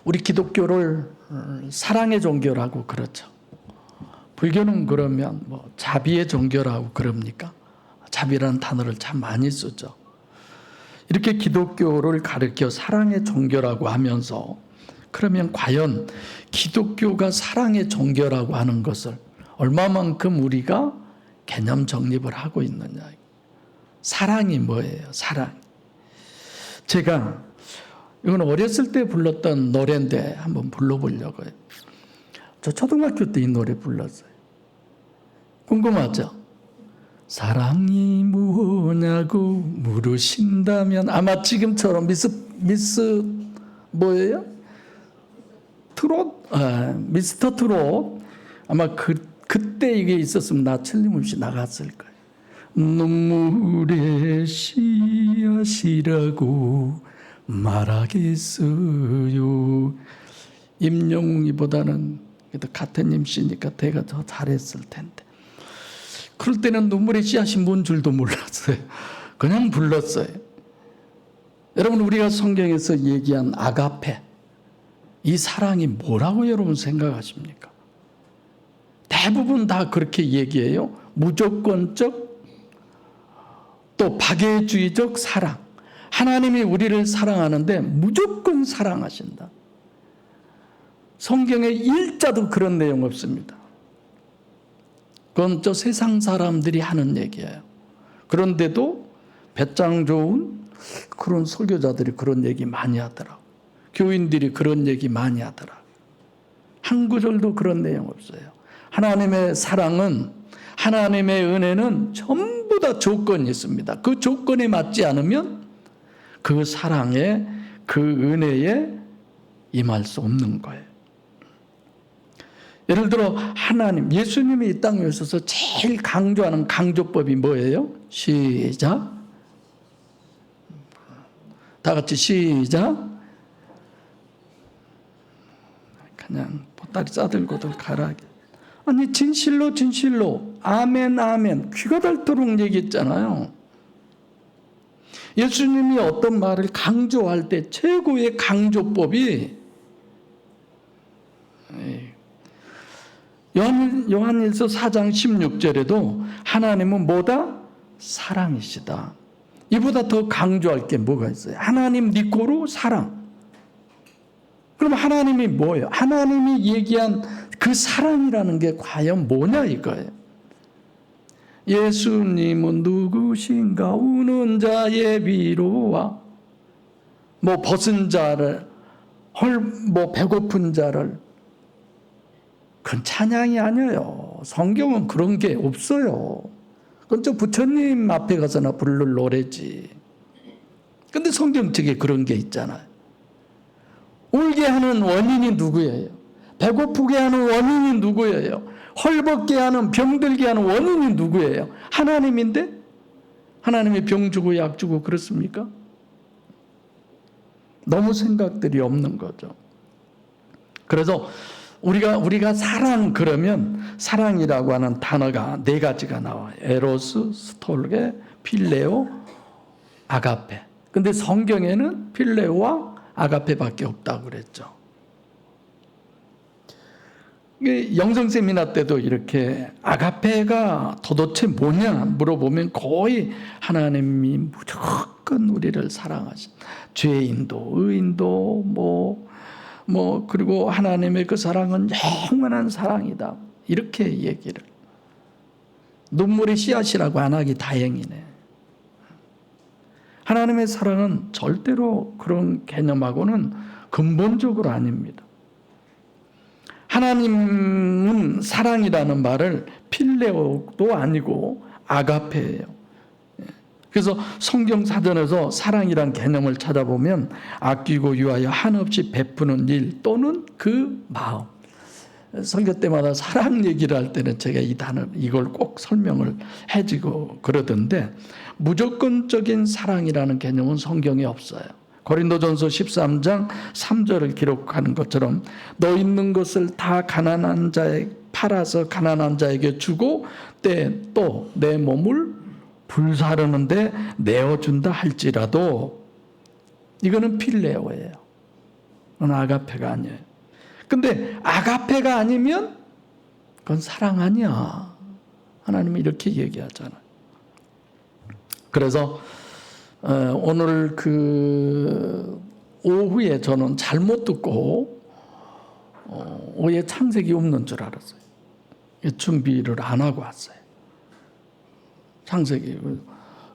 우리 기독교를 사랑의 종교라고 그러죠. 불교는 그러면 뭐 자비의 종교라고 그럽니까? 자비라는 단어를 참 많이 쓰죠. 이렇게 기독교를 가르쳐 사랑의 종교라고 하면서, 그러면 과연 기독교가 사랑의 종교라고 하는 것을 얼마만큼 우리가 개념 정립을 하고 있느냐. 사랑이 뭐예요? 사랑. 제가 이건 어렸을 때 불렀던 노래인데 한번 불러보려고 해요. 저 초등학교 때 이 노래 불렀어요. 궁금하죠? 사랑이 뭐냐고 물으신다면, 아마 지금처럼 미스 뭐예요? 트롯? 미스터 트롯. 아마 그때 이게 있었으면 나 틀림없이 나갔을 거예요. 눈물의 씨앗이라고 말하겠어요. 임영웅이보다는 그래도 같은 임씨니까 내가 더 잘했을 텐데. 그럴 때는 눈물의 씨앗이 뭔 줄도 몰랐어요. 그냥 불렀어요. 여러분, 우리가 성경에서 얘기한 아가페, 이 사랑이 뭐라고 여러분 생각하십니까? 대부분 다 그렇게 얘기해요. 무조건적, 또 박애주의적 사랑. 하나님이 우리를 사랑하는데 무조건 사랑하신다. 성경에 일자도 그런 내용 없습니다. 그건 저 세상 사람들이 하는 얘기예요. 그런데도 배짱 좋은 그런 설교자들이 그런 얘기 많이 하더라고요. 교인들이 그런 얘기 많이 하더라고요. 한 구절도 그런 내용 없어요. 하나님의 사랑은, 하나님의 은혜는 전부 다 조건이 있습니다. 그 조건에 맞지 않으면 그 사랑에, 그 은혜에 임할 수 없는 거예요. 예를 들어 하나님, 예수님이 이 땅에 오셔서 제일 강조하는 강조법이 뭐예요? 시작. 다 같이 시작. 그냥 보따리 싸들고들 가라. 아니, 진실로 진실로 아멘 아멘 귀가 닳도록 얘기했잖아요. 예수님이 어떤 말을 강조할 때 최고의 강조법이, 요한일서 4장 16절에도 하나님은 뭐다? 사랑이시다. 이보다 더 강조할 게 뭐가 있어요? 하나님 니꼬로 사랑. 그럼 하나님이 뭐예요? 하나님이 얘기한 그 사랑이라는 게 과연 뭐냐 이거예요. 예수님은 누구신가? 우는 자의 위로와, 뭐 벗은 자를, 뭐 배고픈 자를. 그건 찬양이 아니에요. 성경은 그런 게 없어요. 그건 저 부처님 앞에 가서나 부를 노래지. 근데 성경책에 그런 게 있잖아요. 울게 하는 원인이 누구예요? 배고프게 하는 원인이 누구예요? 헐벗게 하는, 병들게 하는 원인이 누구예요? 하나님인데? 하나님이 병 주고 약 주고 그렇습니까? 너무 생각들이 없는 거죠. 그래서 우리가 사랑 그러면 사랑이라고 하는 단어가 네 가지가 나와요. 에로스, 스톨게, 필레오, 아가페. 근데 성경에는 필레오와 아가페밖에 없다고 그랬죠. 영성 세미나 때도 이렇게 아가페가 도대체 뭐냐 물어보면 거의 하나님이 무조건 우리를 사랑하신, 죄인도 의인도 그리고 하나님의 그 사랑은 영원한 사랑이다, 이렇게 얘기를. 눈물의 씨앗이라고 안 하기 다행이네. 하나님의 사랑은 절대로 그런 개념하고는 근본적으로 아닙니다. 하나님은 사랑이라는 말을 필레오도 아니고 아가페예요. 그래서 성경 사전에서 사랑이란 개념을 찾아보면 아끼고 유하여 한없이 베푸는 일 또는 그 마음. 설교 때마다 사랑 얘기를 할 때는 제가 이걸 꼭 설명을 해주고 그러던데, 무조건적인 사랑이라는 개념은 성경에 없어요. 고린도전서 13장 3절을 기록하는 것처럼 너 있는 것을 다 가난한 자에 팔아서 가난한 자에게 주고 또 내 몸을 불사르는데 내어준다 할지라도, 이거는 필레오예요. 그건 아가페가 아니에요. 근데 아가페가 아니면 그건 사랑 아니야. 하나님은 이렇게 얘기하잖아요. 그래서 오늘 오후에 저는 잘못 듣고 오후에 창세기 없는 줄 알았어요. 준비를 안 하고 왔어요. 창세기.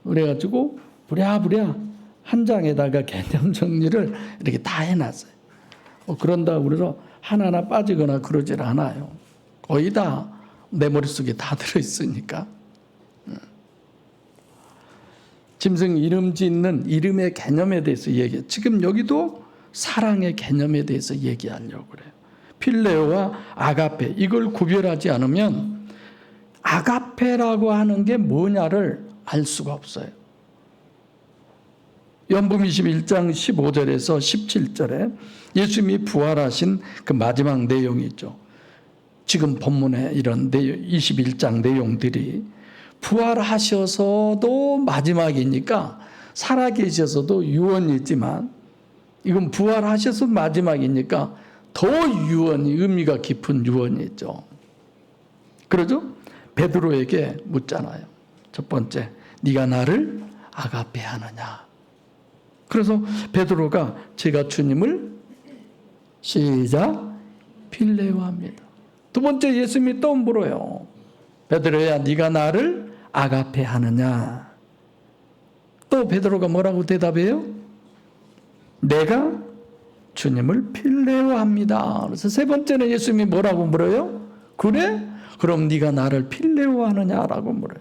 그래가지고 부랴부랴 한 장에다가 개념 정리를 이렇게 다 해놨어요. 그런다고 그래서 하나하나 빠지거나 그러질 않아요. 거의 다 내 머릿속에 다 들어있으니까. 짐승 이름 짓는 이름의 개념에 대해서 얘기해요. 지금 여기도 사랑의 개념에 대해서 얘기하려고 그래요. 필레오와 아가페, 이걸 구별하지 않으면 아가페라고 하는 게 뭐냐를 알 수가 없어요. 요한복음 21장 15절에서 17절에 예수님이 부활하신 그 마지막 내용이 있죠. 지금 본문에 이런 21장 내용들이 부활하셔서도 마지막이니까 살아계셔서도 유언이지만 이건 부활하셔서 마지막이니까 더 유언이 의미가 깊은 유언이죠. 그러죠? 베드로에게 묻잖아요. 첫 번째, 네가 나를 아가페 하느냐. 그래서 베드로가 제가 주님을 시작 필레오합니다. 두 번째 예수님이 또 물어요. 베드로야 네가 나를 아가페 하느냐. 또 베드로가 뭐라고 대답해요? 내가 주님을 필레오합니다. 그래서 세 번째는 예수님이 뭐라고 물어요? 그래? 그럼 네가 나를 필레오하느냐라고 물어요.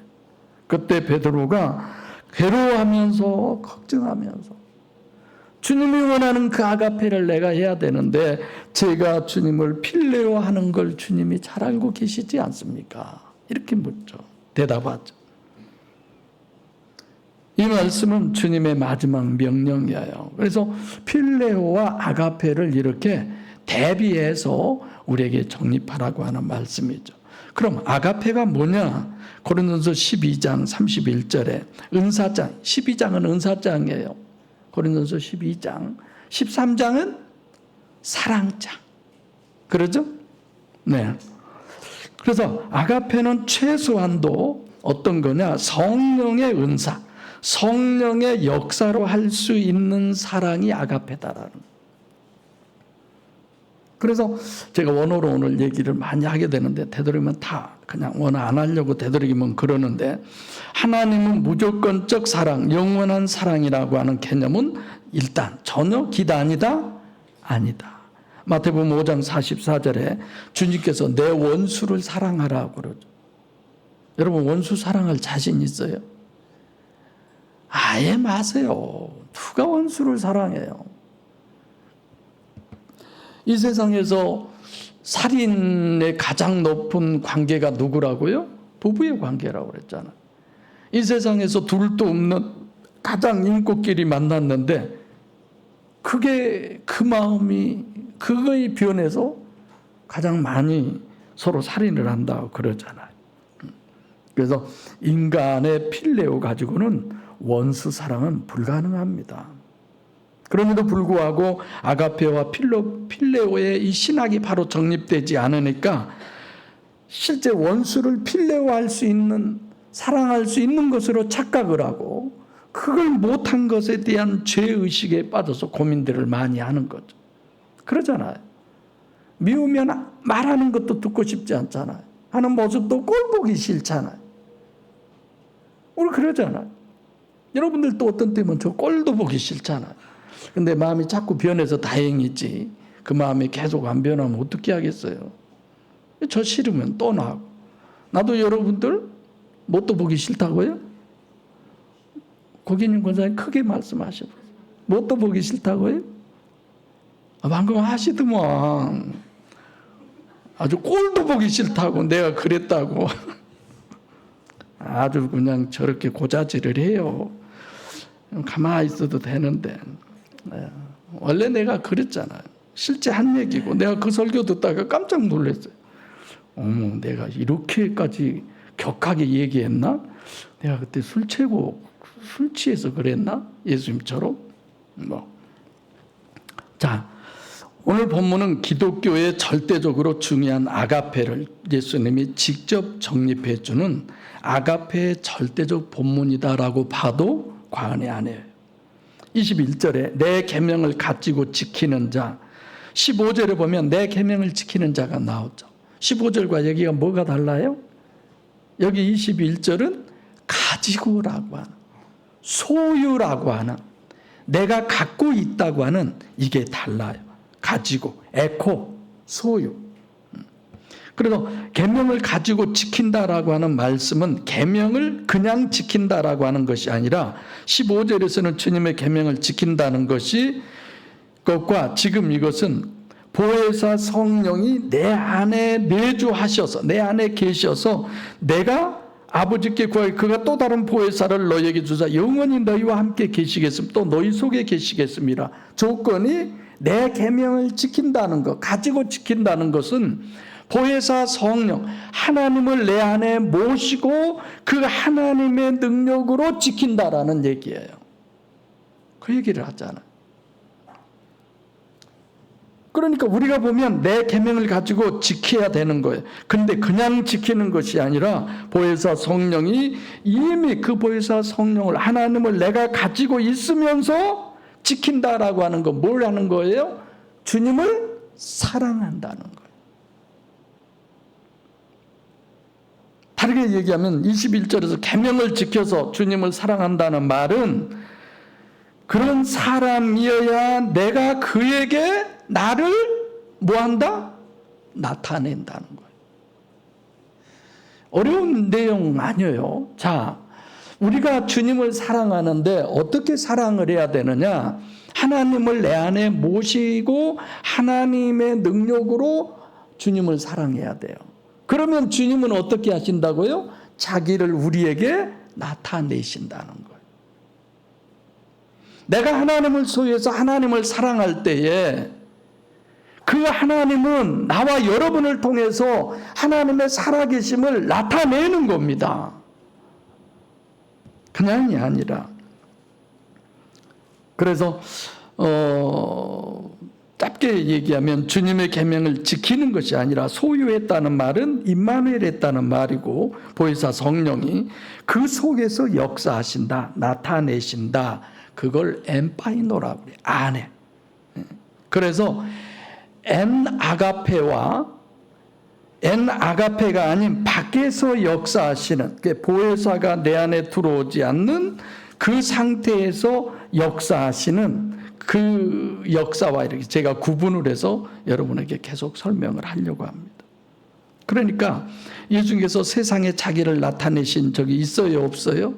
그때 베드로가 괴로워하면서 걱정하면서 주님이 원하는 그 아가페를 내가 해야 되는데 제가 주님을 필레오하는 걸 주님이 잘 알고 계시지 않습니까? 이렇게 묻죠. 대답하죠. 이 말씀은 주님의 마지막 명령이에요. 그래서 필레오와 아가페를 이렇게 대비해서 우리에게 정립하라고 하는 말씀이죠. 그럼 아가페가 뭐냐? 고린도서 12장 31절에 은사장, 12장은 은사장이에요. 고린도서 12장, 13장은 사랑장. 그러죠? 네. 그래서 아가페는 최소한도 어떤 거냐? 성령의 은사, 성령의 역사로 할 수 있는 사랑이 아가페다라는. 그래서 제가 원어로 오늘 얘기를 많이 하게 되는데 되도록이면 다 그냥 원어 안 하려고 되도록이면 그러는데 하나님은 무조건적 사랑, 영원한 사랑이라고 하는 개념은 일단 전혀 기단이다? 아니다. 마태복음 5장 44절에 주님께서 내 원수를 사랑하라고 그러죠. 여러분 원수 사랑할 자신 있어요? 아예 마세요. 누가 원수를 사랑해요? 이 세상에서 살인의 가장 높은 관계가 누구라고요? 부부의 관계라고 그랬잖아요. 이 세상에서 둘도 없는 가장 인꽃끼리 만났는데 그게 그 마음이 그거에 변해서 가장 많이 서로 살인을 한다고 그러잖아요. 그래서 인간의 필레오 가지고는 원수 사랑은 불가능합니다. 그럼에도 불구하고 아가페와 필레오의 이 신학이 바로 정립되지 않으니까 실제 원수를 필레오할 수 있는, 사랑할 수 있는 것으로 착각을 하고 그걸 못한 것에 대한 죄의식에 빠져서 고민들을 많이 하는 거죠. 그러잖아요. 미우면 말하는 것도 듣고 싶지 않잖아요. 하는 모습도 꼴 보기 싫잖아요. 우리 그러잖아요. 여러분들도 어떤 때면 저 꼴도 보기 싫잖아요. 근데 마음이 자꾸 변해서 다행이지. 그 마음이 계속 안 변하면 어떻게 하겠어요? 저 싫으면 또 나고. 나도 여러분들 뭣도 보기 싫다고요? 고기님 권사님 크게 말씀하셔. 뭣도 보기 싫다고요? 방금 하시더만. 아주 꼴도 보기 싫다고 내가 그랬다고. 아주 그냥 저렇게 고자질을 해요. 가만히 있어도 되는데. 원래 내가 그랬잖아요. 실제 한 얘기고 내가 그 설교 듣다가 깜짝 놀랐어요. 어머, 내가 이렇게까지 격하게 얘기했나? 내가 그때 술 취해서 그랬나? 예수님처럼. 자, 오늘 본문은 기독교의 절대적으로 중요한 아가페를 예수님이 직접 정립해 주는 아가페의 절대적 본문이다라고 봐도 과언이 아니에요. 21절에 내 계명을 가지고 지키는 자, 15절에 보면 내 계명을 지키는 자가 나오죠. 15절과 여기가 뭐가 달라요? 여기 21절은 가지고라고 하는, 소유라고 하는, 내가 갖고 있다고 하는, 이게 달라요. 가지고, 에코, 소유. 그래서 계명을 가지고 지킨다라고 하는 말씀은 계명을 그냥 지킨다라고 하는 것이 아니라 15절에서는 주님의 계명을 지킨다는 것이 것과 지금 이것은 보혜사 성령이 내 안에 내주하셔서, 내 안에 계셔서 내가 아버지께 구하여 그가 또 다른 보혜사를 너희에게 주사 영원히 너희와 함께 계시겠습니다. 또 너희 속에 계시겠습니다. 조건이 내 계명을 지킨다는 것, 가지고 지킨다는 것은 보혜사 성령, 하나님을 내 안에 모시고 그 하나님의 능력으로 지킨다라는 얘기예요. 그 얘기를 하잖아요. 그러니까 우리가 보면 내 계명을 가지고 지켜야 되는 거예요. 근데 그냥 지키는 것이 아니라 보혜사 성령이 이미 그 보혜사 성령을, 하나님을 내가 가지고 있으면서 지킨다라고 하는 거, 뭘 하는 거예요? 주님을 사랑한다는 거예요. 다르게 얘기하면 21절에서 계명을 지켜서 주님을 사랑한다는 말은 그런 사람이어야 내가 그에게 나를 뭐한다? 나타낸다는 거예요. 어려운 내용 아니에요. 자, 우리가 주님을 사랑하는데 어떻게 사랑을 해야 되느냐? 하나님을 내 안에 모시고 하나님의 능력으로 주님을 사랑해야 돼요. 그러면 주님은 어떻게 하신다고요? 자기를 우리에게 나타내신다는 거예요. 내가 하나님을 소유해서 하나님을 사랑할 때에 그 하나님은 나와 여러분을 통해서 하나님의 살아계심을 나타내는 겁니다. 그냥이 아니라. 그래서 짧게 얘기하면 주님의 계명을 지키는 것이 아니라 소유했다는 말은 임마누엘 했다는 말이고 보혜사 성령이 그 속에서 역사하신다, 나타내신다. 그걸 엠파이노라고 그래요. 안에. 그래서 엔 아가페와 엔 아가페가 아닌 밖에서 역사하시는, 보혜사가 내 안에 들어오지 않는 그 상태에서 역사하시는 그 역사와 이렇게 제가 구분을 해서 여러분에게 계속 설명을 하려고 합니다. 그러니까 예수님께서 세상에 자기를 나타내신 적이 있어요, 없어요?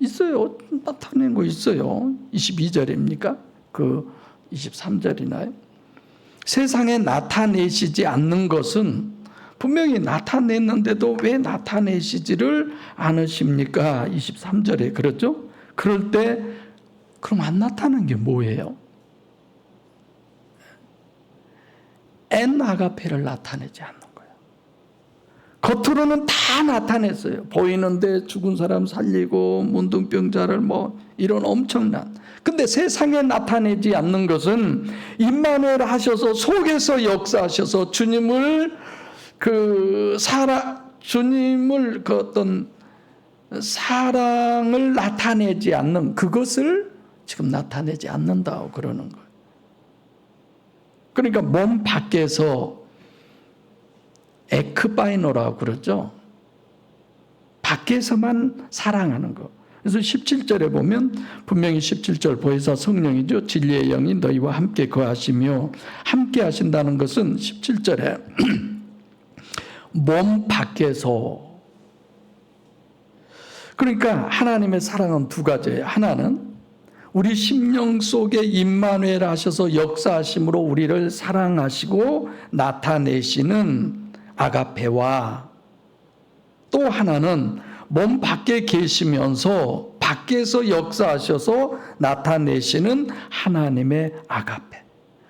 있어요. 나타낸 거 있어요. 22절입니까? 그 23절이나요? 세상에 나타내시지 않는 것은 분명히 나타냈는데도 왜 나타내시지를 않으십니까? 23절에 그렇죠? 그럴 때 그럼 안 나타난 게 뭐예요? 엔 아가페를 나타내지 않는 거예요. 겉으로는 다 나타냈어요. 보이는데 죽은 사람 살리고 문둥병자를 이런 엄청난. 근데 세상에 나타내지 않는 것은 임마누엘 하셔서 속에서 역사하셔서 주님을 주님을 그 어떤 사랑을 나타내지 않는 그것을 지금 나타내지 않는다고 그러는 거예요. 그러니까 몸 밖에서 에크바이노라고 그러죠. 밖에서만 사랑하는 거. 그래서 17절에 보면 분명히 17절 보혜사 성령이죠. 진리의 영이 너희와 함께 거하시며, 함께 하신다는 것은 17절에 몸 밖에서. 그러니까 하나님의 사랑은 두 가지예요. 하나는 우리 심령 속에 임마누엘 하셔서 역사하심으로 우리를 사랑하시고 나타내시는 아가페와, 또 하나는 몸 밖에 계시면서 밖에서 역사하셔서 나타내시는 하나님의 아가페.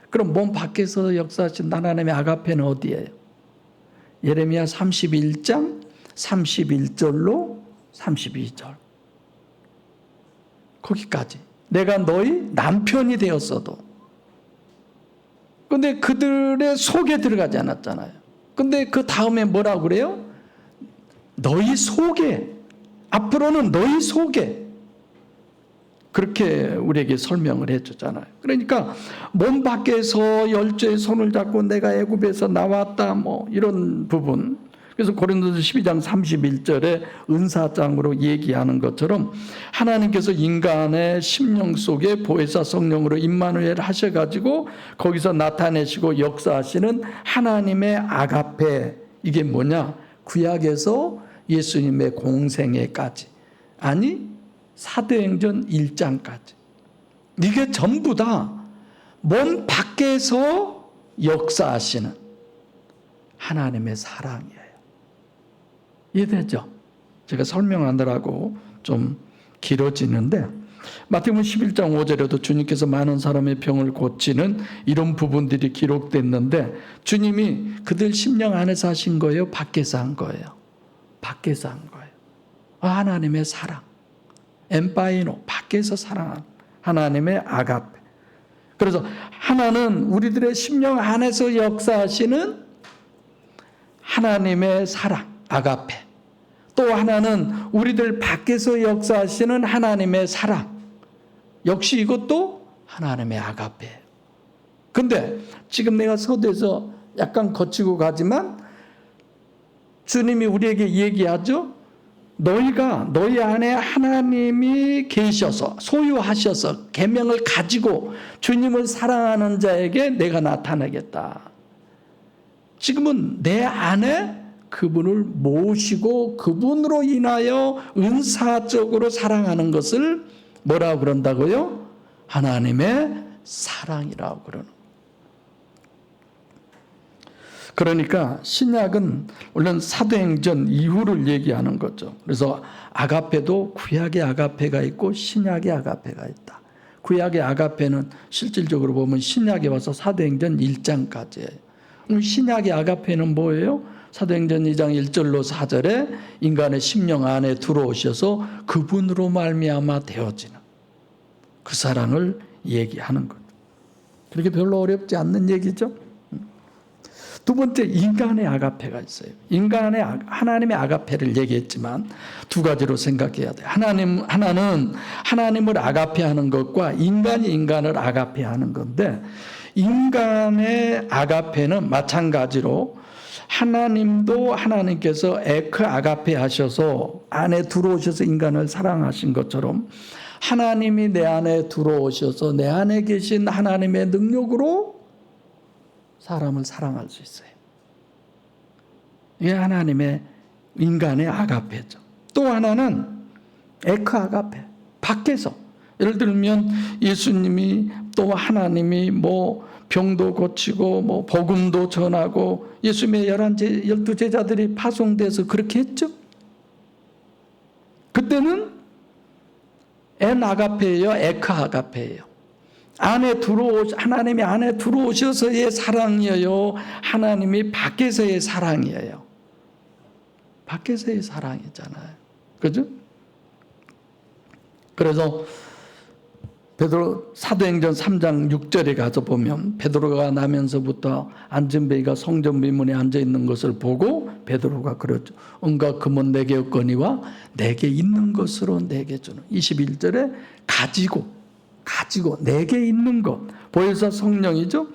그럼 몸 밖에서 역사하신 하나님의 아가페는 어디예요? 예레미야 31장 31절로 32절. 거기까지. 내가 너희 남편이 되었어도 근데 그들의 속에 들어가지 않았잖아요. 근데 그 다음에 뭐라고 그래요? 너희 속에, 앞으로는 너희 속에. 그렇게 우리에게 설명을 해주잖아요. 그러니까 몸 밖에서 열조의 손을 잡고 내가 애굽에서 나왔다, 뭐 이런 부분. 그래서 고린도서 12장 31절에 은사장으로 얘기하는 것처럼 하나님께서 인간의 심령 속에 보혜사 성령으로 임마누엘 하셔가지고 거기서 나타내시고 역사하시는 하나님의 아가페, 이게 뭐냐? 구약에서 예수님의 공생애까지, 아니 사도행전 1장까지, 이게 전부 다 몸 밖에서 역사하시는 하나님의 사랑이에요. 이해되죠? 제가 설명하느라고 좀 길어지는데, 마태복음 11장 5절에도 주님께서 많은 사람의 병을 고치는 이런 부분들이 기록됐는데, 주님이 그들 심령 안에서 하신 거예요? 밖에서 한 거예요? 밖에서 한 거예요. 하나님의 사랑, 엠파이노, 밖에서 사랑하는 하나님의 아가페. 그래서 하나는 우리들의 심령 안에서 역사하시는 하나님의 사랑, 아가페. 또 하나는 우리들 밖에서 역사하시는 하나님의 사랑. 역시 이것도 하나님의 아가페. 근데 지금 내가 서두에서 약간 거치고 가지만 주님이 우리에게 얘기하죠. 너희가 너희 안에 하나님이 계셔서, 소유하셔서 계명을 가지고 주님을 사랑하는 자에게 내가 나타나겠다. 지금은 내 안에 그분을 모시고 그분으로 인하여 은사적으로 사랑하는 것을 뭐라고 그런다고요? 하나님의 사랑이라고 그러는. 그러니까 신약은 물론 사도행전 이후를 얘기하는 거죠. 그래서 아가페도 구약의 아가페가 있고 신약의 아가페가 있다. 구약의 아가페는 실질적으로 보면 신약에 와서 사도행전 1장까지예요. 신약의 아가페는 뭐예요? 사도행전 2장 1절로 4절에 인간의 심령 안에 들어오셔서 그분으로 말미암아 되어지는 그 사랑을 얘기하는 것. 그렇게 별로 어렵지 않는 얘기죠. 두 번째, 인간의 아가페가 있어요. 인간의 하나님의 아가페를 얘기했지만 두 가지로 생각해야 돼요. 하나는 하나님을 아가페하는 것과 인간이 인간을 아가페하는 건데, 인간의 아가페는 마찬가지로 하나님도 하나님께서 에크 아가페 하셔서 안에 들어오셔서 인간을 사랑하신 것처럼 하나님이 내 안에 들어오셔서 내 안에 계신 하나님의 능력으로 사람을 사랑할 수 있어요. 이게 하나님의 인간의 아가페죠. 또 하나는 에크 아가페, 밖에서. 예를 들면 예수님이 또 하나님이 뭐 병도 고치고 뭐 복음도 전하고 예수님의 12 제자들이 파송돼서 그렇게 했죠. 그때는 엔 아가페예요, 에크 아가페예요. 하나님이 안에 들어오셔서의 사랑이에요, 하나님이 밖에서의 사랑이에요. 밖에서의 사랑이잖아요. 그죠? 그래서 베드로 사도행전 3장 6절에 가서 보면 베드로가 나면서부터 안전뱅이가 성전 미문에 앉아 있는 것을 보고 베드로가 그러죠. 은과 금은 내게 없거니와 내게 있는 것으로 내게 주는. 21절에 가지고 내게 있는 것, 보혜사 성령이죠.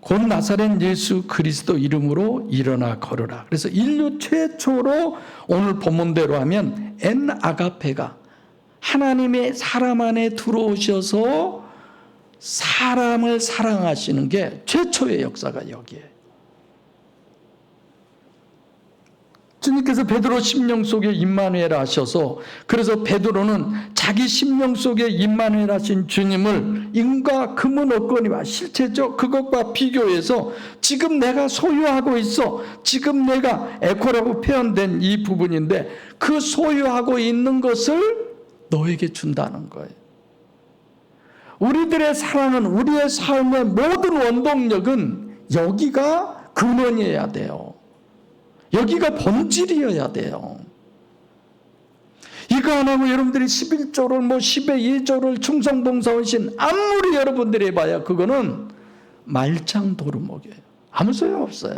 곧 나사렛 예수 그리스도 이름으로 일어나 걸으라. 그래서 인류 최초로 오늘 본문대로 하면 엔 아가페가 하나님의 사람 안에 들어오셔서 사람을 사랑하시는 게 최초의 역사가 여기에요. 주님께서 베드로 심령 속에 임마누엘 하셔서, 그래서 베드로는 자기 심령 속에 임마누엘 하신 주님을 인과 금은 없거니와, 실체죠. 그것과 비교해서 지금 내가 소유하고 있어, 지금 내가 에코라고 표현된 이 부분인데 그 소유하고 있는 것을 너에게 준다는 거예요. 우리들의 사랑은, 우리의 삶의 모든 원동력은 여기가 근원이어야 돼요. 여기가 본질이어야 돼요. 이거 안 하고 여러분들이 11조를 10의 2조를 충성봉사원신 아무리 여러분들이 해봐야 그거는 말짱 도루묵이에요. 아무 소용 없어요.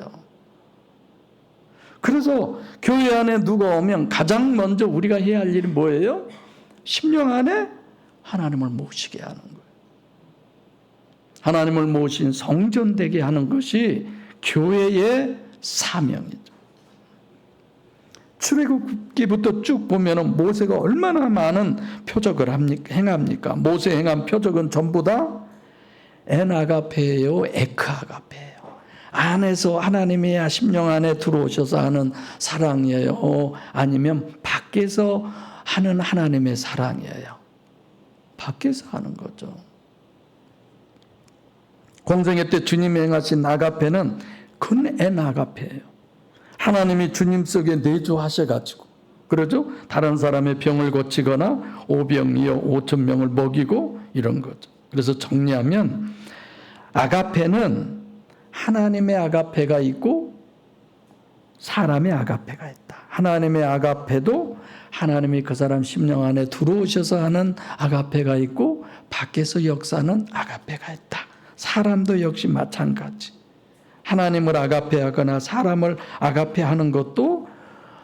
그래서 교회 안에 누가 오면 가장 먼저 우리가 해야 할 일이 뭐예요? 심령 안에 하나님을 모시게 하는 거예요. 하나님을 모신 성전되게 하는 것이 교회의 사명이죠. 출애굽기부터 쭉 보면은 모세가 얼마나 많은 표적을 행합니까? 모세 행한 표적은 전부 다 엔아가페예요, 에크아가페예요. 안에서 하나님이 심령 안에 들어오셔서 하는 사랑이에요, 아니면 밖에서 하는 하나님의 사랑이에요? 밖에서 하는 거죠. 공생애 때 주님이 행하신 아가페는 큰 엔아가페예요. 하나님이 주님 속에 내주하셔가지고, 그러죠? 다른 사람의 병을 고치거나 오병이어 5,000명을 먹이고 이런 거죠. 그래서 정리하면 아가페는 하나님의 아가페가 있고 사람의 아가페가 있다. 하나님의 아가페도 하나님이 그 사람 심령 안에 들어오셔서 하는 아가페가 있고 밖에서 역사하는 아가페가 있다. 사람도 역시 마찬가지. 하나님을 아가페하거나 사람을 아가페하는 것도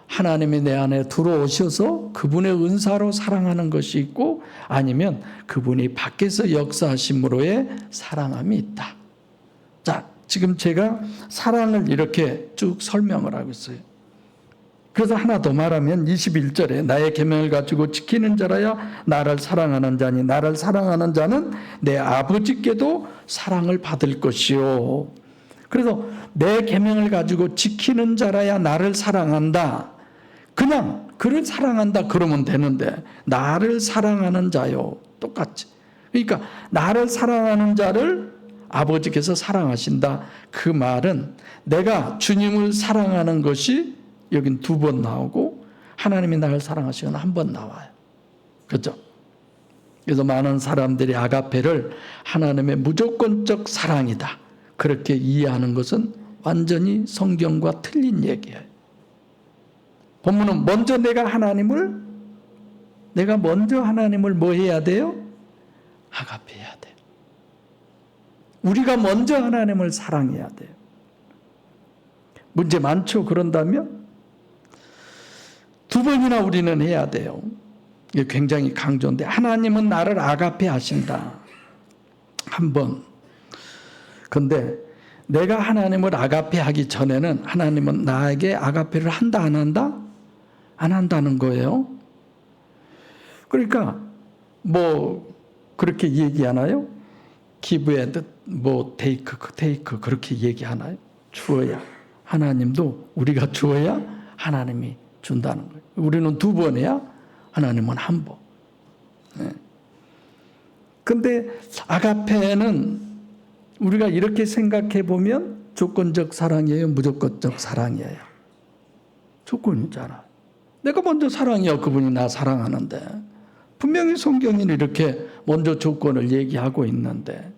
하나님이 내 안에 들어오셔서 그분의 은사로 사랑하는 것이 있고, 아니면 그분이 밖에서 역사하심으로의 사랑함이 있다. 자, 지금 제가 사랑을 이렇게 쭉 설명을 하고 있어요. 그래서 하나 더 말하면 21절에 나의 계명을 가지고 지키는 자라야 나를 사랑하는 자니 나를 사랑하는 자는 내 아버지께도 사랑을 받을 것이요. 그래서 내 계명을 가지고 지키는 자라야 나를 사랑한다. 그냥 그를 사랑한다 그러면 되는데 나를 사랑하는 자요. 똑같이. 그러니까 나를 사랑하는 자를 아버지께서 사랑하신다. 그 말은 내가 주님을 사랑하는 것이 여긴 2번 나오고 하나님이 나를 사랑하시거나 1번 나와요. 그렇죠? 그래서 많은 사람들이 아가페를 하나님의 무조건적 사랑이다, 그렇게 이해하는 것은 완전히 성경과 틀린 얘기예요. 본문은 먼저 내가 먼저 하나님을 뭐 해야 돼요? 아가페해야 돼요. 우리가 먼저 하나님을 사랑해야 돼요. 문제 많죠? 그런다면 2번이나 우리는 해야 돼요. 이게 굉장히 강조인데, 하나님은 나를 아가페 하신다. 1번. 근데 내가 하나님을 아가페 하기 전에는 하나님은 나에게 아가페를 한다, 안 한다? 안 한다는 거예요. 그러니까 뭐 그렇게 얘기하나요? 기브에 뭐 테이크 그렇게 얘기하나요? 주어야. 하나님도 우리가 주어야 하나님이 준다는 거예요. 우리는 2번이야, 하나님은 1번. 네. 근데 아가페는 우리가 이렇게 생각해 보면 조건적 사랑이에요, 무조건적 사랑이에요? 조건이잖아. 내가 먼저 사랑해요, 그분이 나 사랑하는데. 분명히 성경은 이렇게 먼저 조건을 얘기하고 있는데,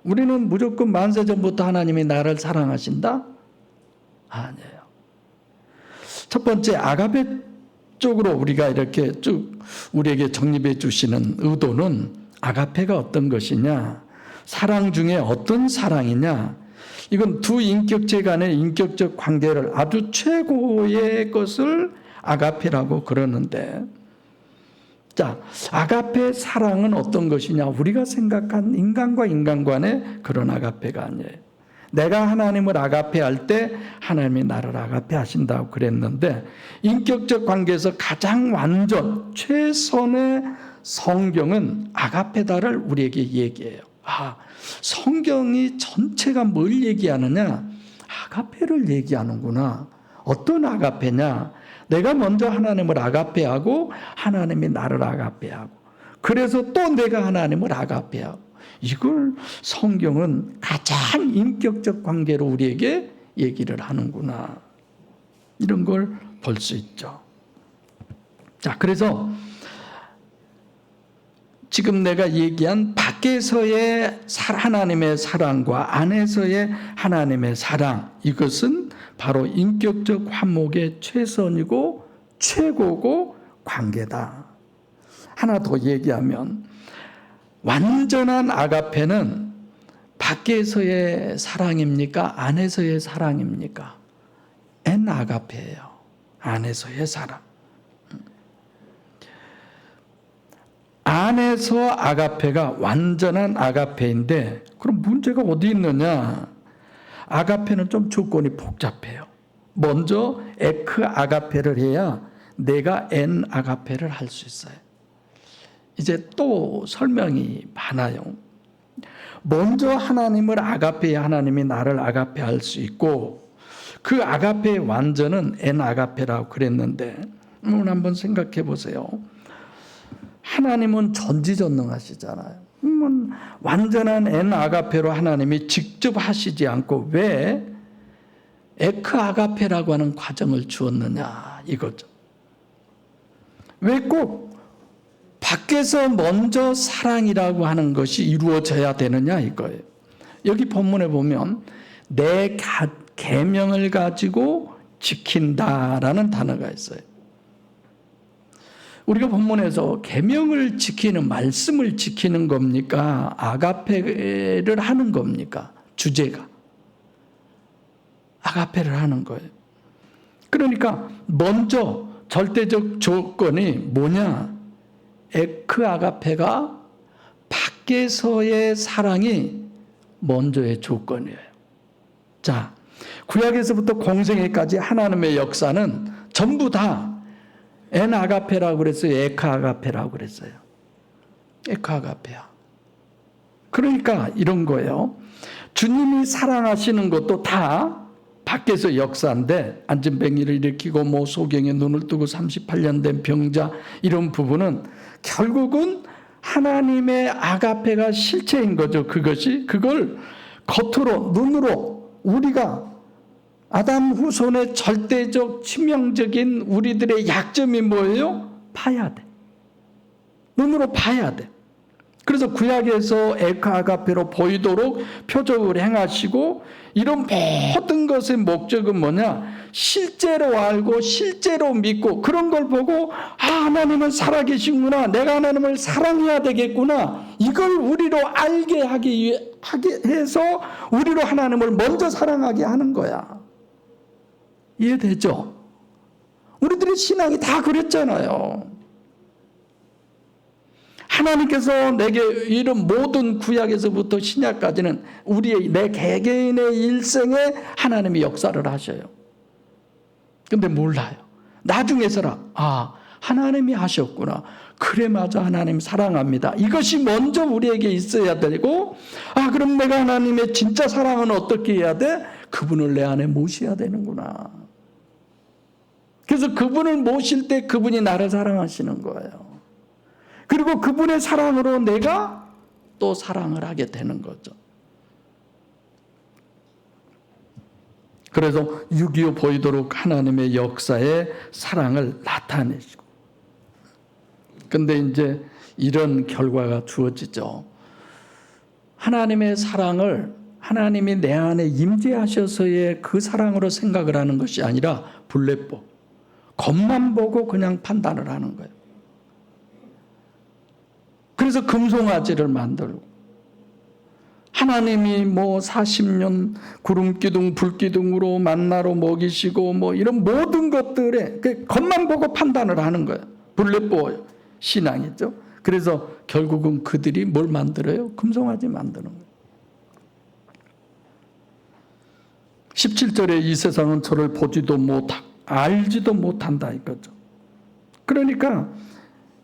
우리는 무조건 만세전부터 하나님이 나를 사랑하신다? 아니에요. 첫 번째, 아가페 쪽으로 우리가 이렇게 쭉 우리에게 정립해 주시는 의도는, 아가페가 어떤 것이냐, 사랑 중에 어떤 사랑이냐, 이건 두 인격체 간의 인격적 관계를 아주 최고의 것을 아가페라고 그러는데, 자, 아가페 사랑은 어떤 것이냐, 우리가 생각한 인간과 인간 간의 그런 아가페가 아니에요. 내가 하나님을 아가페할 때 하나님이 나를 아가페 하신다고 그랬는데, 인격적 관계에서 가장 완전 최선의 성경은 아가페다를 우리에게 얘기해요. 아, 성경이 전체가 뭘 얘기하느냐? 아가페를 얘기하는구나. 어떤 아가페냐? 내가 먼저 하나님을 아가페하고 하나님이 나를 아가페하고, 그래서 또 내가 하나님을 아가페하고, 이걸 성경은 가장 인격적 관계로 우리에게 얘기를 하는구나, 이런 걸 볼 수 있죠. 자, 그래서 지금 내가 얘기한 밖에서의 하나님의 사랑과 안에서의 하나님의 사랑, 이것은 바로 인격적 화목의 최선이고 최고고 관계다. 하나 더 얘기하면, 완전한 아가페는 밖에서의 사랑입니까? 안에서의 사랑입니까? 엔 아가페예요. 안에서의 사랑. 안에서 아가페가 완전한 아가페인데 그럼 문제가 어디 있느냐? 아가페는 좀 조건이 복잡해요. 먼저 에크 아가페를 해야 내가 엔 아가페를 할 수 있어요. 이제 또 설명이 많아요. 먼저 하나님을 아가페야 하나님이 나를 아가페 할 수 있고 그 아가페의 완전은 엔 아가페라고 그랬는데 오늘 한번 생각해 보세요. 하나님은 전지전능하시잖아요. 완전한 엔 아가페로 하나님이 직접 하시지 않고 왜 에크 아가페라고 하는 과정을 주었느냐 이거죠. 왜 꼭 밖에서 먼저 사랑이라고 하는 것이 이루어져야 되느냐 이거예요. 여기 본문에 보면 내 계명을 가지고 지킨다라는 단어가 있어요. 우리가 본문에서 계명을 지키는 말씀을 지키는 겁니까? 아가페를 하는 겁니까? 주제가 아가페를 하는 거예요. 그러니까 먼저 절대적 조건이 뭐냐? 에크 아가페가 밖에서의 사랑이 먼저의 조건이에요. 자, 구약에서부터 공생애까지 하나님의 역사는 전부 다 엔 아가페라고 그랬어요? 에크 아가페라고 그랬어요? 에크 아가페야. 그러니까 이런 거예요. 주님이 사랑하시는 것도 다 밖에서 역사인데 안진뱅이를 일으키고 뭐 소경에 눈을 뜨고 38년 된 병자 이런 부분은 결국은 하나님의 아가페가 실체인 거죠. 그걸 겉으로 눈으로 우리가 아담 후손의 절대적 치명적인 우리들의 약점이 뭐예요? 봐야 돼. 눈으로 봐야 돼. 그래서 구약에서 에크 아가페로 보이도록 표적을 행하시고 이런 모든 것의 목적은 뭐냐? 실제로 알고 실제로 믿고 그런 걸 보고 하나님은 살아계시구나. 내가 하나님을 사랑해야 되겠구나. 이걸 우리로 알게 하게 해서 우리로 하나님을 먼저 사랑하게 하는 거야. 이해되죠? 우리들의 신앙이 다 그랬잖아요. 하나님께서 내게 이런 모든 구약에서부터 신약까지는 내 개개인의 일생에 하나님이 역사를 하셔요. 근데 몰라요. 나중에서라 하나님이 하셨구나. 그래 맞아 하나님 사랑합니다. 이것이 먼저 우리에게 있어야 되고 그럼 내가 하나님의 진짜 사랑은 어떻게 해야 돼? 그분을 내 안에 모셔야 되는구나. 그래서 그분을 모실 때 그분이 나를 사랑하시는 거예요. 그리고 그분의 사랑으로 내가 또 사랑을 하게 되는 거죠. 그래서 6.25 보이도록 하나님의 역사에 사랑을 나타내시고. 근데 이제 이런 결과가 주어지죠. 하나님의 사랑을 하나님이 내 안에 임재하셔서의 그 사랑으로 생각을 하는 것이 아니라 블레법. 겉만 보고 그냥 판단을 하는 거예요. 그래서 금송아지를 만들고 하나님이 40년 구름기둥 불기둥으로 만나로 먹이시고 이런 모든 것들에 겉만 보고 판단을 하는 거예요. 블레뽀 신앙이죠. 그래서 결국은 그들이 뭘 만들어요? 금송아지 만드는 거예요. 17절에 이 세상은 저를 보지도 못하고 알지도 못한다 이거죠. 그러니까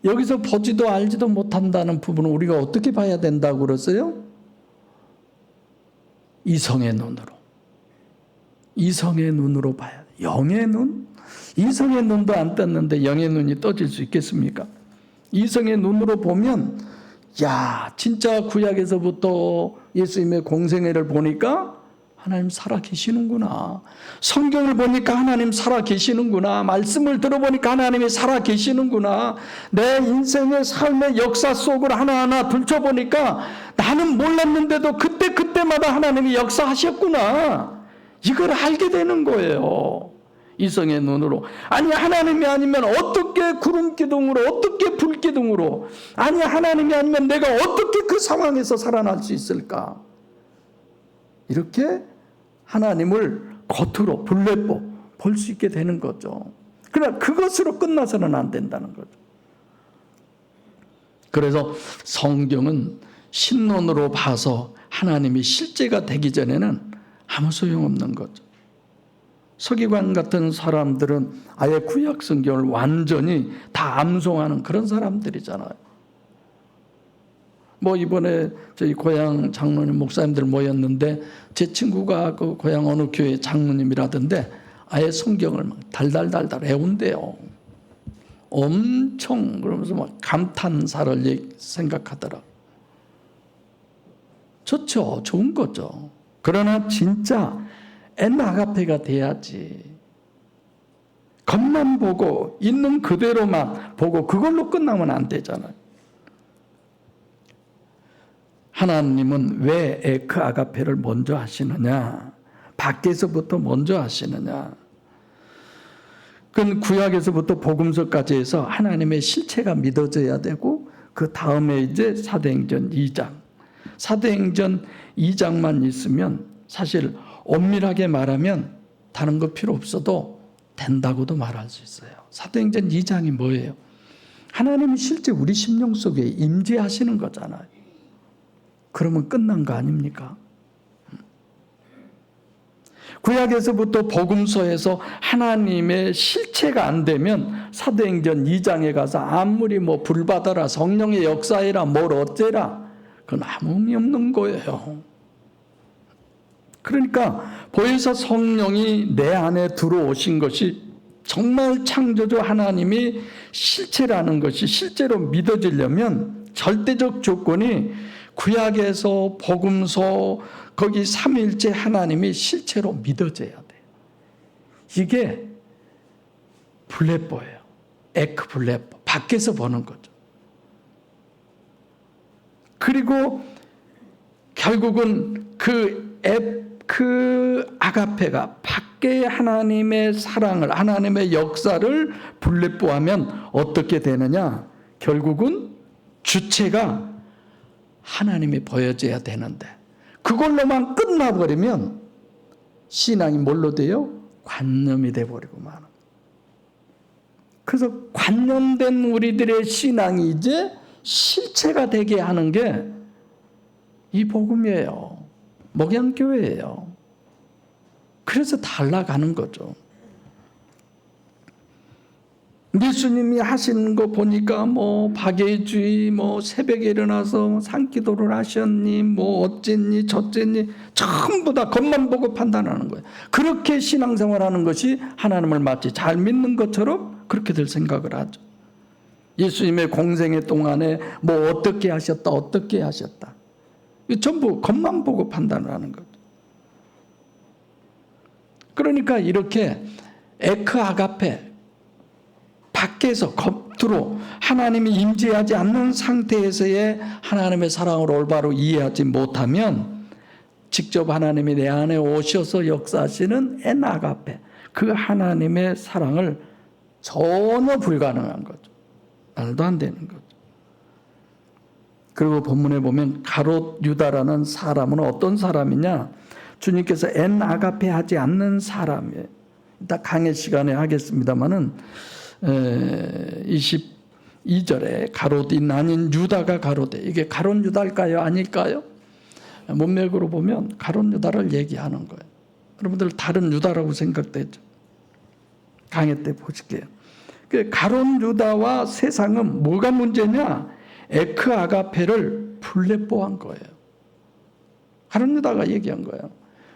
여기서 보지도 알지도 못한다는 부분은 우리가 어떻게 봐야 된다고 그랬어요? 이성의 눈으로. 이성의 눈으로 봐야 돼. 영의 눈? 이성의 눈도 안 떴는데 영의 눈이 떠질 수 있겠습니까? 이성의 눈으로 보면 진짜 구약에서부터 예수님의 공생애를 보니까 하나님 살아계시는구나. 성경을 보니까 하나님 살아계시는구나. 말씀을 들어보니까 하나님이 살아계시는구나. 내 인생의 삶의 역사 속을 하나하나 들춰보니까 나는 몰랐는데도 그때마다 하나님이 역사하셨구나. 이걸 알게 되는 거예요. 이성의 눈으로. 하나님이 아니면 어떻게 구름기둥으로 어떻게 불기둥으로 하나님이 아니면 내가 어떻게 그 상황에서 살아날 수 있을까? 이렇게 하나님을 겉으로 불내보 볼 수 있게 되는 거죠. 그러나 그것으로 끝나서는 안 된다는 거죠. 그래서 성경은 신론으로 봐서 하나님이 실제가 되기 전에는 아무 소용없는 거죠. 서기관 같은 사람들은 아예 구약 성경을 완전히 다 암송하는 그런 사람들이잖아요. 뭐 이번에 저희 고향 장로님 목사님들 모였는데 제 친구가 그 고향 어느 교회 장로님이라던데 아예 성경을 막 달달달달 외운대요. 엄청 그러면서 막 감탄사를 생각하더라. 좋죠. 좋은 거죠. 그러나 진짜 엔아가페가 돼야지. 겉만 보고 있는 그대로만 보고 그걸로 끝나면 안 되잖아요. 하나님은 왜 에크 아가페를 먼저 하시느냐? 밖에서부터 먼저 하시느냐? 그건 구약에서부터 복음서까지 해서 하나님의 실체가 믿어져야 되고 그 다음에 이제 사도행전 2장. 사도행전 2장만 있으면 사실 엄밀하게 말하면 다른 거 필요 없어도 된다고도 말할 수 있어요. 사도행전 2장이 뭐예요? 하나님이 실제 우리 심령 속에 임재하시는 거잖아요. 그러면 끝난 거 아닙니까? 구약에서부터 복음서에서 하나님의 실체가 안 되면 사도행전 2장에 가서 아무리 뭐 불받아라 성령의 역사해라 뭘 어째라 그건 아무 의미 없는 거예요. 그러니까 보혜사 성령이 내 안에 들어오신 것이 정말 창조주 하나님이 실체라는 것이 실제로 믿어지려면 절대적 조건이 구약에서 복음서 거기 삼위일체 하나님이 실체로 믿어져야 돼요. 이게 블레뽀예요. 에크 블레뽀. 밖에서 보는 거죠. 그리고 결국은 그 아가페가 밖에 하나님의 사랑을 하나님의 역사를 블레뽀하면 어떻게 되느냐? 결국은 주체가 하나님이 보여져야 되는데 그걸로만 끝나버리면 신앙이 뭘로 돼요? 관념이 돼버리고 마는. 그래서 관념된 우리들의 신앙이 이제 실체가 되게 하는 게 이 복음이에요. 목양교회예요. 그래서 달라가는 거죠. 예수님이 하시는 거 보니까 뭐 박예주의 뭐 새벽에 일어나서 산기도를 하셨니 뭐 어쨌니 저쨌니 전부 다 겉만 보고 판단하는 거예요. 그렇게 신앙생활하는 것이 하나님을 마치 잘 믿는 것처럼 그렇게들 생각을 하죠. 예수님의 공생애 동안에 뭐 어떻게 하셨다 어떻게 하셨다 전부 겉만 보고 판단을 하는 거죠. 그러니까 이렇게 에크 아가페 밖에서 겉으로 하나님이 임재하지 않는 상태에서의 하나님의 사랑을 올바로 이해하지 못하면 직접 하나님이 내 안에 오셔서 역사하시는 엔아가페 그 하나님의 사랑을 전혀 불가능한 거죠. 말도 안 되는 거죠. 그리고 본문에 보면 가롯 유다라는 사람은 어떤 사람이냐? 주님께서 엔아가페 하지 않는 사람이에요. 이따 강의 시간에 하겠습니다마는 22절에 가롯인 아닌 유다가 가롯에 이게 가롯 유다일까요? 아닐까요? 문맥으로 보면 가롯 유다를 얘기하는 거예요. 여러분들 다른 유다라고 생각되죠? 강의 때 보실게요. 가롯 유다와 세상은 뭐가 문제냐? 에크 아가페를 블레뽀한 거예요. 가롯 유다가 얘기한 거예요.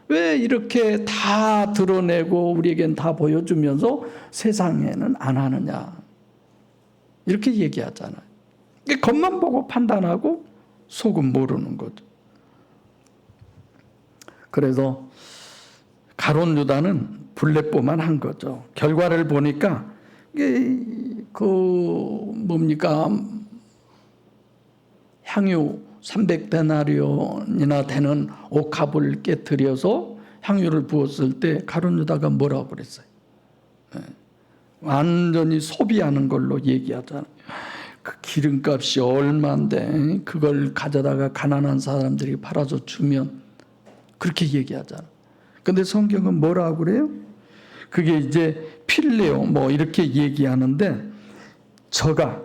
왜 이렇게 다 드러내고 우리에겐 다 보여주면서 세상에는 안 하느냐. 이렇게 얘기하잖아요. 겉만 보고 판단하고 속은 모르는 거죠. 그래서 가롯 유다는 블레뽀만 한 거죠. 결과를 보니까 뭡니까? 향유 300데나리온이나 되는 옥합을 깨트려서 향유를 부었을 때 가롯 유다가 뭐라고 그랬어요? 완전히 소비하는 걸로 얘기하잖아요. 그 기름값이 얼마인데 그걸 가져다가 가난한 사람들이 팔아서 주면 그렇게 얘기하잖아. 근데 성경은 뭐라고 그래요? 그게 이제 필레오 뭐 이렇게 얘기하는데 저가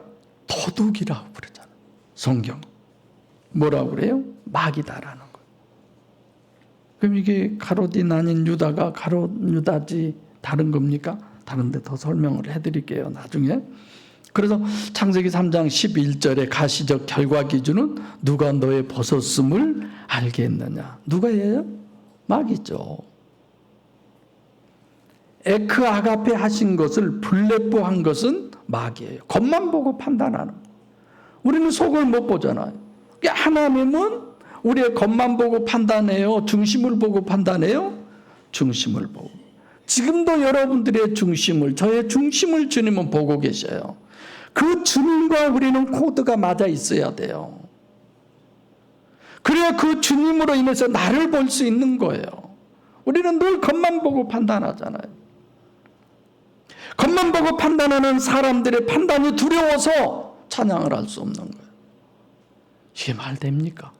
도둑이라고 그러잖아. 성경 뭐라고 그래요? 마귀다라는 거. 그럼 이게 가롯인 아닌 유다가 가롯 유다지 다른 겁니까? 다른데 더 설명을 해드릴게요. 나중에. 그래서 창세기 3장 11절의 가시적 결과 기준은 누가 너의 벗었음을 알게 했느냐. 누가 해요? 마귀죠. 에크 아가페 하신 것을 블레포한 것은 마귀예요. 겉만 보고 판단하는. 우리는 속을 못 보잖아요. 하나님은 우리의 겉만 보고 판단해요? 중심을 보고 판단해요? 중심을 보고. 지금도 여러분들의 중심을, 저의 중심을 주님은 보고 계셔요. 그 주님과 우리는 코드가 맞아 있어야 돼요. 그래야 그 주님으로 인해서 나를 볼 수 있는 거예요. 우리는 늘 겉만 보고 판단하잖아요. 겉만 보고 판단하는 사람들의 판단이 두려워서 찬양을 할 수 없는 거예요. 이게 말 됩니까?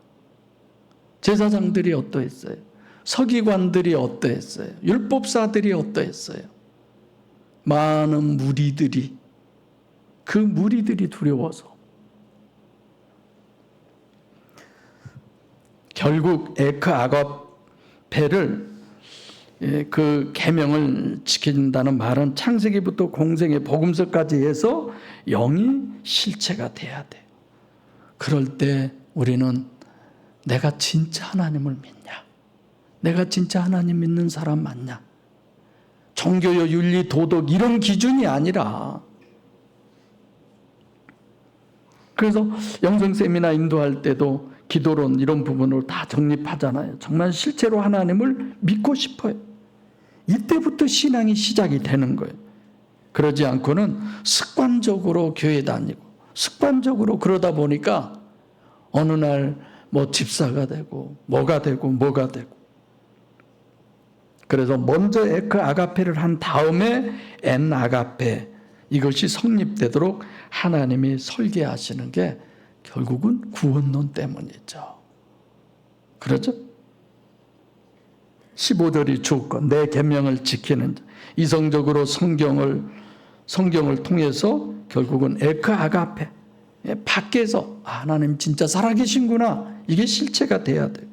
제사장들이 어떠했어요? 서기관들이 어떠했어요? 율법사들이 어떠했어요? 많은 무리들이, 그 무리들이 두려워서 결국 에크 아가페를 그 계명을 지킨다는 말은 창세기부터 공생의 복음서까지 해서 영이 실체가 돼야 돼요. 그럴 때 우리는 내가 진짜 하나님을 믿냐? 내가 진짜 하나님 믿는 사람 맞냐? 종교요, 윤리, 도덕 이런 기준이 아니라, 그래서 영성세미나 인도할 때도 기도론 이런 부분으로 다 정립하잖아요. 정말 실제로 하나님을 믿고 싶어요. 이때부터 신앙이 시작이 되는 거예요. 그러지 않고는 습관적으로 교회 다니고 습관적으로 그러다 보니까 어느 날 뭐 집사가 되고 뭐가 되고 뭐가 되고, 그래서 먼저 에크 아가페를 한 다음에 엔 아가페, 이것이 성립되도록 하나님이 설계하시는 게 결국은 구원론 때문이죠. 그렇죠? 15절이 조건, 내 계명을 지키는 자. 이성적으로 성경을 통해서 결국은 에크 아가페, 밖에서 하나님 진짜 살아계신구나, 이게 실체가 돼야 되고,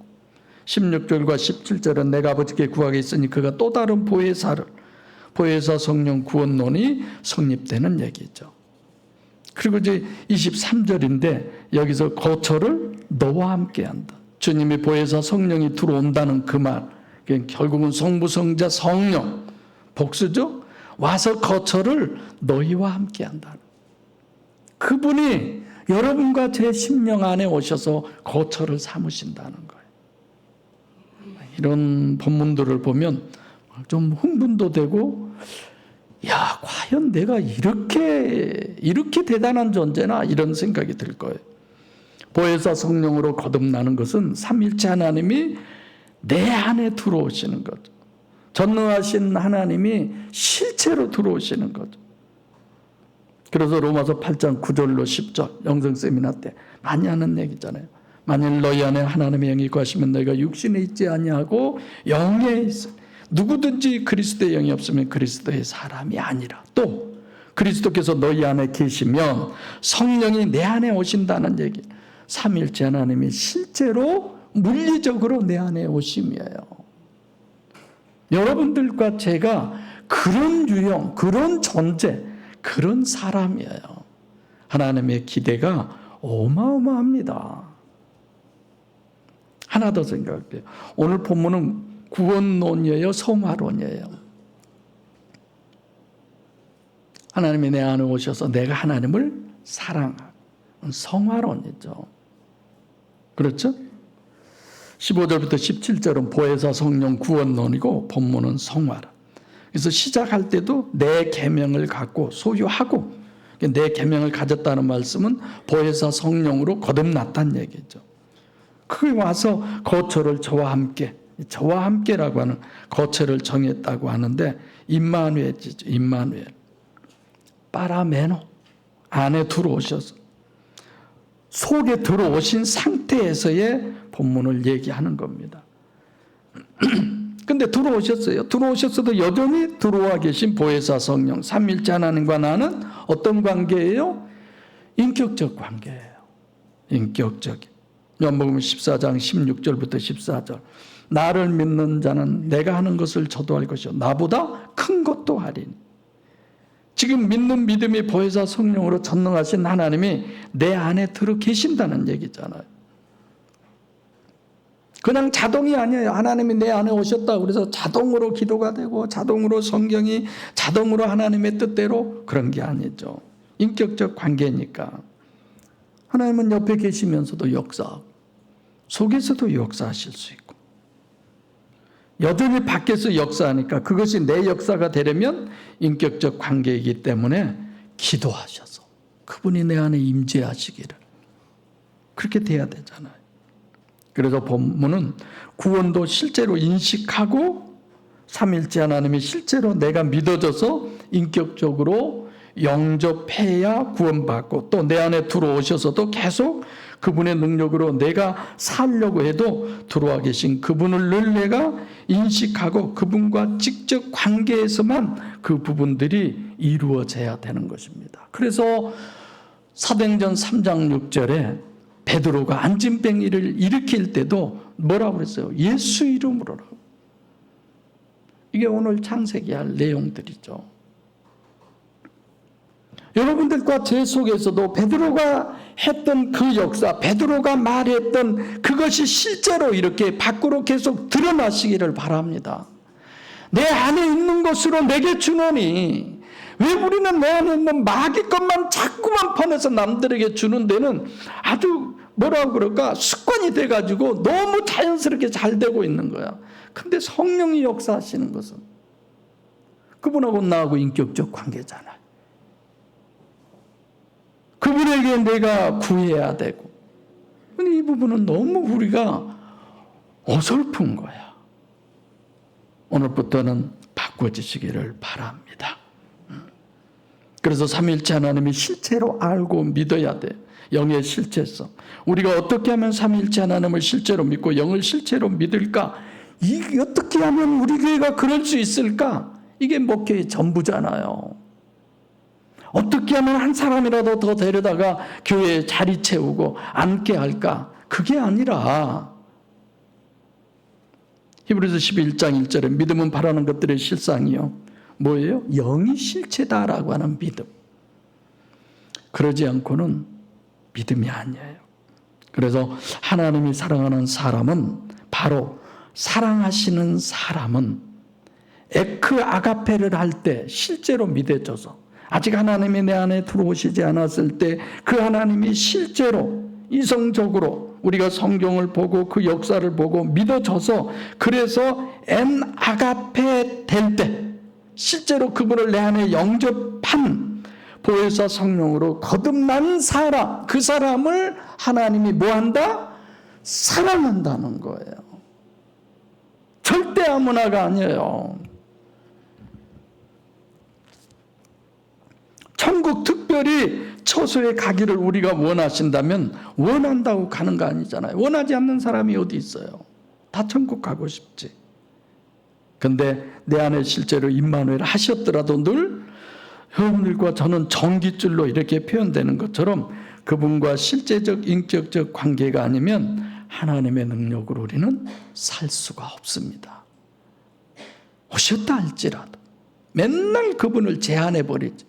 16절과 17절은 내가 아버지께 구하겠으니 그가 또 다른 보혜사를, 보혜사 성령 구원론이 성립되는 얘기죠. 그리고 이제 23절인데 여기서 거처를 너와 함께 한다. 주님이 보혜사 성령이 들어온다는 그 말, 결국은 성부, 성자, 성령, 복수죠. 와서 거처를 너희와 함께 한다. 그분이 여러분과 제 심령 안에 오셔서 거처를 삼으신다는 거예요. 이런 본문들을 보면 좀 흥분도 되고, 야, 과연 내가 이렇게 대단한 존재나, 이런 생각이 들 거예요. 보혜사 성령으로 거듭나는 것은 삼위일체 하나님이 내 안에 들어오시는 거죠. 전능하신 하나님이 실체로 들어오시는 거죠. 그래서 로마서 8장 9절로 10절 영성 세미나 때 많이 하는 얘기잖아요. 만일 너희 안에 하나님의 영이 거하시면 너희가 육신에 있지 아니하고 영에 있어. 누구든지 그리스도의 영이 없으면 그리스도의 사람이 아니라, 또 그리스도께서 너희 안에 계시면 성령이 내 안에 오신다는 얘기. 삼위일체 하나님이 실제로 물리적으로 내 안에 오심이에요. 여러분들과 제가 그런 유형, 그런 존재, 그런 사람이에요. 하나님의 기대가 어마어마합니다. 하나 더 생각할게요. 오늘 본문은 구원론이에요, 성화론이에요? 하나님이 내 안에 오셔서 내가 하나님을 사랑하고, 성화론이죠. 그렇죠? 15절부터 17절은 보혜사 성령 구원론이고 본문은 성화론. 그래서 시작할 때도 내 계명을 갖고 소유하고, 내 계명을 가졌다는 말씀은 보혜사 성령으로 거듭났다는 얘기죠. 그게 와서 거처를 저와 함께라고 하는 거처를 정했다고 하는데, 임마누엘이죠. 임마누엘, 파라메노, 안에 들어오셔서 속에 들어오신 상태에서의 본문을 얘기하는 겁니다. 근데 들어오셨어요. 들어오셨어도 여전히 들어와 계신 보혜사 성령, 삼위일체 하나님과 나는 어떤 관계예요? 인격적 관계예요. 인격적인. 요한복음 14장 16절부터 14절. 나를 믿는 자는 내가 하는 것을 저도 할 것이요 나보다 큰 것도 하리니. 지금 믿는 믿음이 보혜사 성령으로 전능하신 하나님이 내 안에 들어 계신다는 얘기잖아요. 그냥 자동이 아니에요. 하나님이 내 안에 오셨다. 그래서 자동으로 기도가 되고 자동으로 성경이 자동으로 하나님의 뜻대로 그런 게 아니죠. 인격적 관계니까. 하나님은 옆에 계시면서도 역사하고 속에서도 역사하실 수 있고 여전히 밖에서 역사하니까 그것이 내 역사가 되려면 인격적 관계이기 때문에 기도하셔서 그분이 내 안에 임재하시기를 그렇게 돼야 되잖아요. 그래서 본문은 구원도 실제로 인식하고 삼위일체 하나님이 실제로 내가 믿어져서 인격적으로 영접해야 구원받고 또 내 안에 들어오셔서도 계속 그분의 능력으로 내가 살려고 해도 들어와 계신 그분을 늘 내가 인식하고 그분과 직접 관계에서만 그 부분들이 이루어져야 되는 것입니다. 그래서 사도행전 3장 6절에 베드로가 안진뱅이를 일으킬 때도 뭐라고 그랬어요? 예수 이름으로라고. 이게 오늘 창세기 할 내용들이죠. 여러분들과 제 속에서도 베드로가 했던 그 역사, 베드로가 말했던 그것이 실제로 이렇게 밖으로 계속 드러나시기를 바랍니다. 내 안에 있는 것으로 내게 주노니 왜 우리는 내 안에 있는 마귀 것만 자꾸만 퍼내서 남들에게 주는 데는 아주 뭐라고 그럴까 습관이 돼가지고 너무 자연스럽게 잘 되고 있는 거야. 근데 성령이 역사하시는 것은 그분하고 나하고 인격적 관계잖아. 그분에게 내가 구해야 되고. 근데 이 부분은 너무 우리가 어설픈 거야. 오늘부터는 바꿔지시기를 바랍니다. 그래서 삼위일체 하나님이 실제로 알고 믿어야 돼. 영의 실체성. 우리가 어떻게 하면 삼위일체 하나님을 실제로 믿고 영을 실제로 믿을까? 이게 어떻게 하면 우리 교회가 그럴 수 있을까? 이게 목회의 전부잖아요. 어떻게 하면 한 사람이라도 더 데려다가 교회에 자리 채우고 앉게 할까? 그게 아니라 히브리서 11장 1절에 믿음은 바라는 것들의 실상이요. 뭐예요? 영이 실체다라고 하는 믿음. 그러지 않고는 믿음이 아니에요. 그래서 하나님이 사랑하는 사람은 바로 사랑하시는 사람은 에크 아가페를 할 때 실제로 믿어져서 아직 하나님이 내 안에 들어오시지 않았을 때 그 하나님이 실제로 이성적으로 우리가 성경을 보고 그 역사를 보고 믿어져서 그래서 엔 아가페 될 때 실제로 그분을 내 안에 영접한 보혜사 성령으로 거듭난 사람, 그 사람을 하나님이 뭐한다? 사랑한다는 거예요. 절대 아무나가 아니에요. 천국 특별히 처소에 가기를 우리가 원하신다면 원한다고 가는 거 아니잖아요. 원하지 않는 사람이 어디 있어요? 다 천국 가고 싶지. 근데 내 안에 실제로 임마누엘 하셨더라도 늘 여러분들과 저는 전깃줄로 이렇게 표현되는 것처럼 그분과 실제적 인격적 관계가 아니면 하나님의 능력으로 우리는 살 수가 없습니다. 오셨다 할지라도 맨날 그분을 제한해버리지.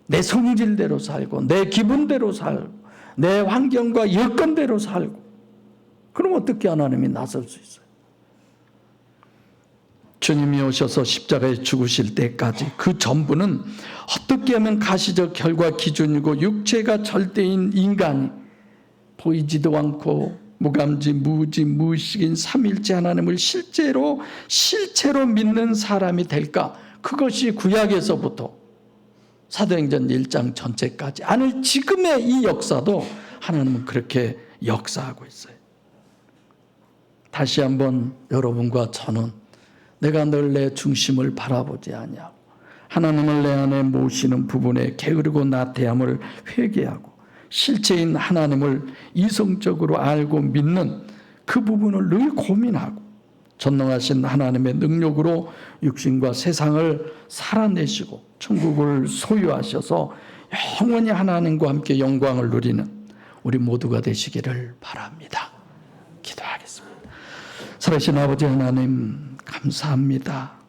내 성질대로 살고 내 기분대로 살고 내 환경과 여건대로 살고 그럼 어떻게 하나님이 나설 수 있어요? 주님이 오셔서 십자가에 죽으실 때까지 그 전부는 어떻게 하면 가시적 결과 기준이고 육체가 절대인 인간이 보이지도 않고 무감지 무지 무의식인 삼위일체 하나님을 실제로 믿는 사람이 될까? 그것이 구약에서부터 사도행전 1장 전체까지 아니 지금의 이 역사도 하나님은 그렇게 역사하고 있어요. 다시 한번 여러분과 저는 내가 늘 내 중심을 바라보지 아니하고 하나님을 내 안에 모시는 부분에 게으르고 나태함을 회개하고 실체인 하나님을 이성적으로 알고 믿는 그 부분을 늘 고민하고 전능하신 하나님의 능력으로 육신과 세상을 살아내시고 천국을 소유하셔서 영원히 하나님과 함께 영광을 누리는 우리 모두가 되시기를 바랍니다. 기도하겠습니다. 살아계신 아버지 하나님 감사합니다.